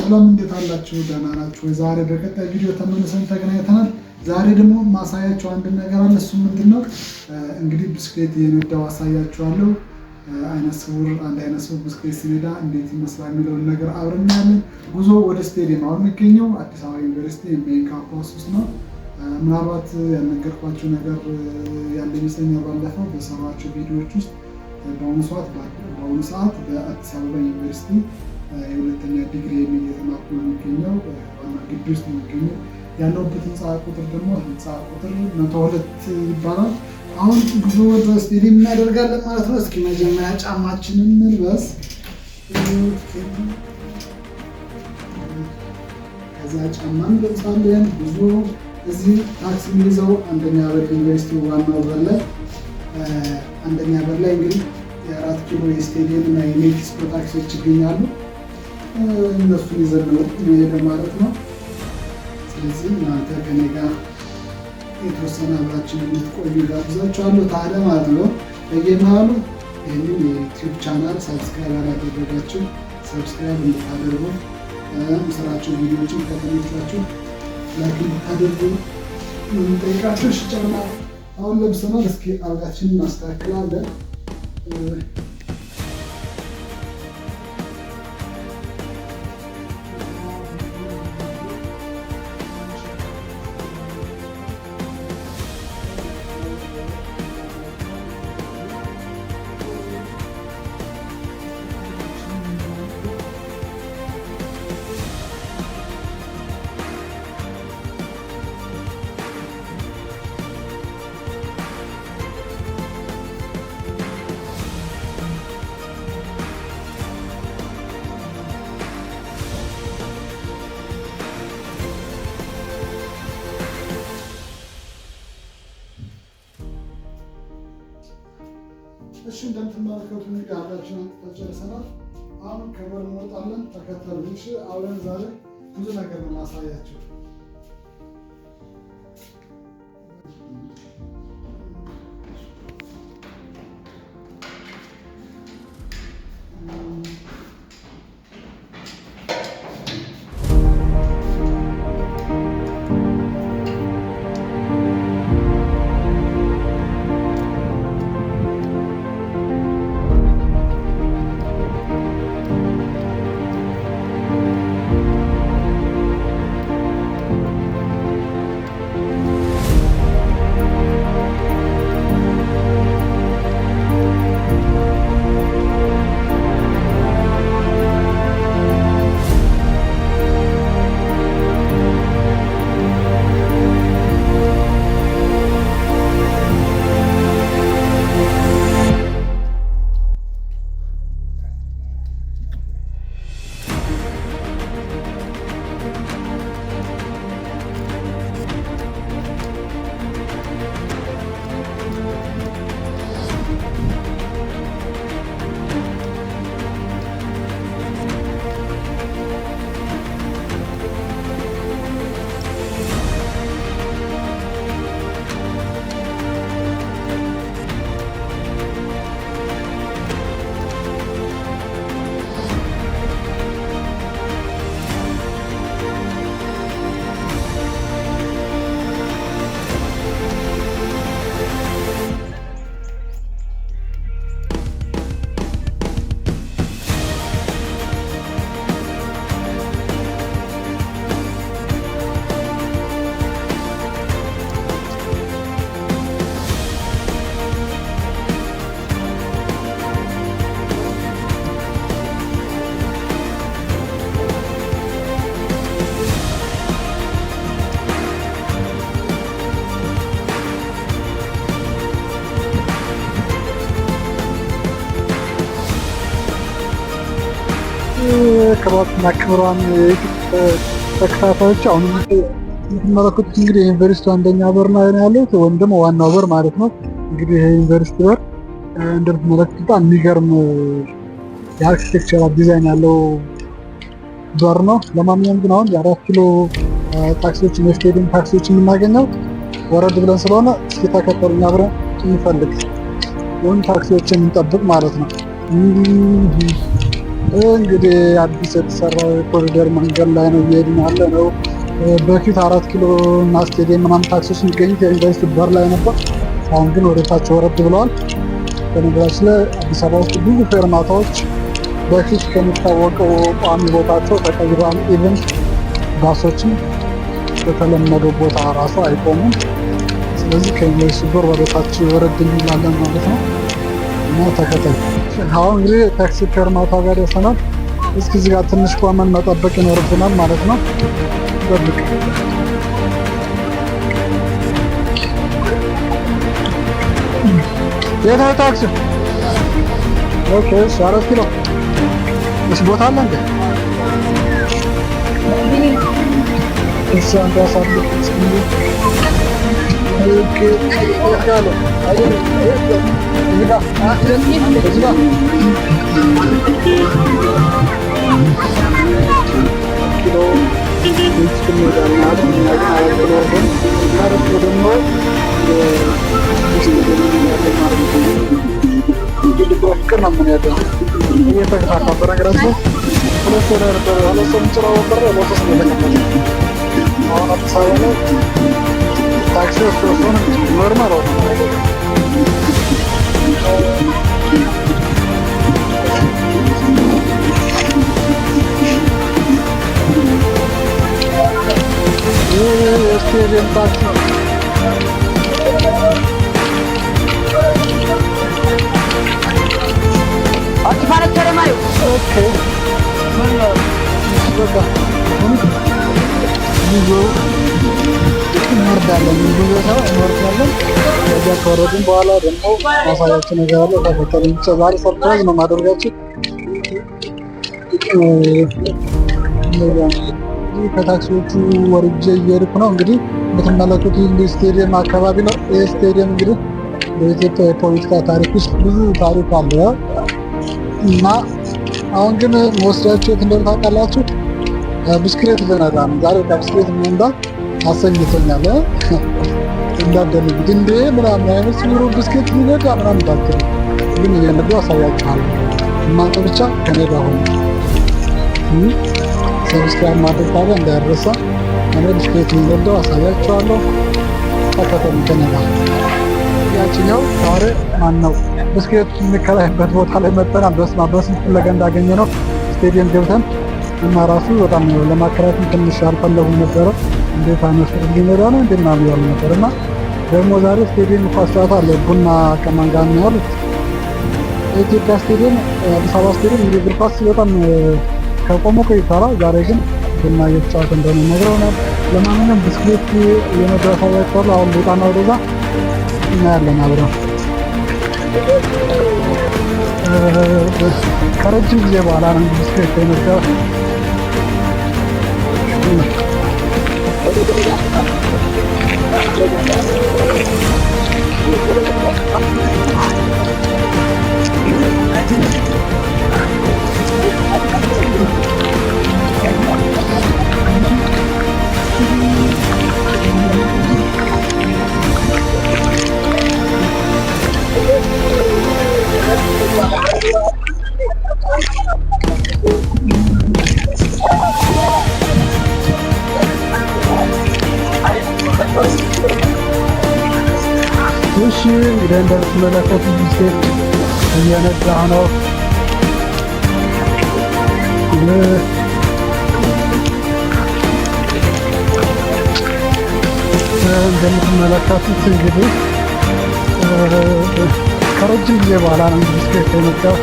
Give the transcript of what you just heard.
ሰላም እንዴት አላችሁ? ደህና ናችሁ? ዛሬ በቀጣይ ቪዲዮ ተመልሰን ተገናኝተናል። ዛሬ ደግሞ ማሳያችሁ አንድ ነገር አለ። እሱ ምንድነው? እንግዲህ ብስክሌት የነዳው አሳያችኋለሁ። አንድ አይነ ስውር ብስክሌት ሲነዳ እንዴት ይመስላል የሚለውን ነገር አብረን እናያለን። ጉዞ ወደ ስቴዲየም አሁን የሚገኘው አዲስ አበባ ዩኒቨርሲቲ ሜን ካምፓስ ውስጥ ነው። ምናልባት ያልነገርኳችሁ ነገር ያለ ይመስለኛል ባለፈው በሰራችሁ ቪዲዮዎች ውስጥ በአሁኑ ሰዓት በአዲስ አበባ ዩኒቨርሲቲ የሁለተኛ ዲግሪ እየተማርኩ የሚገኘው ዋና ግቢ ውስጥ የሚገኘው ያለውበት ህንፃ ቁጥር ደግሞ ህንፃ ቁጥር 102 ይባላል። አሁን ጉዞ ወደ ስቴዲየም እናደርጋለን ማለት ነው። እስኪ መጀመሪያ ጫማችንን እንልበስ። ከዛ ጫማ እንለብሳለን። ጉዞ እዚህ ታክሲ የሚይዘው አንደኛ በር ዩኒቨርሲቲ ዋናው በር ላይ አንደኛ በር ላይ እንግዲህ የ4 ኪሎ የስቴዲየም እና የሜክሲኮ ታክሲዎች ይገኛሉ። እነሱን ይዘን ነው የምንሄደው ማለት ነው። ስለዚህ እናንተ ከኔ ጋር የተወሰነ አብራችን እንድትቆዩ ጋብዛችኋለሁ ታዲያ ማለት ነው። በየመሃሉ ይህንን የዩቲዩብ ቻናል ሰብስክራይብ ያላደረጋችሁ ሰብስክራይብ እንድታደርጉ፣ ምስራቸው ቪዲዮዎችን ከተመቻችሁ ላይክ እንድታደርጉ እንጠይቃችሁ። ጫማ አሁን ለብሰናል። እስኪ አልጋችንን እናስተካክላለን። እሺ እንደምትመለከቱ እንግዲህ አብራችንን ተጨርሰናል። አሁን ከበር እንወጣለን። ተከተሉ። እሺ አብረን ዛሬ ብዙ ነገር ነው ማሳያችሁ። ክብራትና ክብሯን ተከታታዮች አሁን የምትመለከቱት እንግዲህ የዩኒቨርሲቲው አንደኛ በር ላይ ነው ያለሁት፣ ወይም ደግሞ ዋናው በር ማለት ነው። እንግዲህ የዩኒቨርሲቲ በር እንደምትመለከቱት የሚገርም የአርኪቴክቸራል ዲዛይን ያለው በር ነው። ለማንኛውም ግን አሁን የ4 ኪሎ ታክሲዎችን የስቴዲየም ታክሲዎችን የምናገኘው ወረድ ብለን ስለሆነ እስኪ ተከተሉኝ አብረን እንፈልግ ወይም ታክሲዎችን እንጠብቅ ማለት ነው። እንግዲህ አዲስ የተሰራው የኮሪደር መንገድ ላይ ነው እየሄድን ያለ ነው። በፊት 4 ኪሎ እና ስቴዲየም ምናምን ታክሲዎች የሚገኙት የዩኒቨርሲቲ በር ላይ ነበር። አሁን ግን ወደ ታች ወረድ ብለዋል። በነገራችን ላይ አዲስ አበባ ውስጥ ብዙ ፌርማታዎች በፊት ከሚታወቀው ቋሚ ቦታቸው ተቀይረዋል። ኢቨንት ባሶችም በተለመደው ቦታ ራሱ አይቆሙም። ስለዚህ ከዩኒቨርሲቲ በር ወደ ታች ወረድ እንላለን ማለት ነው እና ተከታይ አሁን እንግዲህ ታክሲ ፌርማታ ጋር ደርሰናል። እስኪ እዚህ ጋር ትንሽ ቆመን መጠበቅ ይኖርብናል ማለት ነው። ጠብቅ የታው ታክሲ ኦኬ 4 ኪሎ እሺ ቦታ አለ እንዴ? እሺ አንተ አሳልፍ እስኪ ኦኬ ያለ አይደል እዚህ ጋር ኪሎ Stadium taxi. Oggi fare il Mario. Ok. እንወርዳለን ብዙ ሰው እንወርዳለን። ከዚያ ከወረድን በኋላ ደግሞ ማሳያችሁ ነገር አለ። ተከተሉኝ። ዛሬ ሰርፕራይዝ ነው ማደርጋችሁ። ከታክሲዎቹ ወርጄ እየሄድኩ ነው። እንግዲህ የምትመለከቱት እንግዲህ ስቴዲየም አካባቢ ነው። ይህ ስቴዲየም እንግዲህ በኢትዮጵያ የፖለቲካ ታሪክ ውስጥ ብዙ ታሪክ አለ እና አሁን ግን መወስዳችሁ የት እንደሆነ ታውቃላችሁ? ብስክሌት ልነዳ ነው ዛሬ። ብስክሌት መንዳት አሰኝቶኛል። እንዳደልጉት እንዴ ምናምን አይነት ሲሩ ብስክሌት ሊነዳ ምናምን እንዳትሉ፣ ግን እየነዱ አሳያችኋለሁ። እናንተ ብቻ ከኔ ጋር ሆኑ። ሰብስክራይብ ማድረግ ታዲያ እንዳይረሳ። እኔ ብስክሌት የሚነዳው አሳያችኋለሁ። ተከተሉ ከኔ ጋር። ያችኛው ዛሬ ማን ነው ብስክሌት የሚከራይበት ቦታ ላይ መጠናል። በስንት ፍለጋ እንዳገኘ ነው ስቴዲየም ገብተን እና ራሱ በጣም ለማከራየትም ትንሽ አልፈለጉም ነበረ። እንዴት አይነት ሊነዳ ነው እንዴት ምናምን ያሉ ነበር እና ደግሞ ዛሬ ስቴዲየም ኳስ ጨዋታ አለ። ቡና ከማን ጋር ነው ያሉት? የኢትዮጵያ ስቴዲየም፣ አዲስ አበባ ስቴዲየም እንግዲህ እግር ኳስ በጣም ከቆመ ቆይቷል። ዛሬ ግን ቡና እየተጫወተ እንደሆነ ነግረውናል። ለማንኛውም ብስክሌት የነዳ አሳያችኋለሁ። አሁን ቦታና ወደዛ እናያለን አብረን። ከረጅም ጊዜ በኋላ ነው ብስክሌት የነዳው። እሺ እንግዲህ እንደምትመለከቱት ብስክሌት እየነዳ ነው። እንደምትመለከቱት እንግዲህ ከረጅም ጊዜ በኋላ ነው ብስክሌት የነዳው።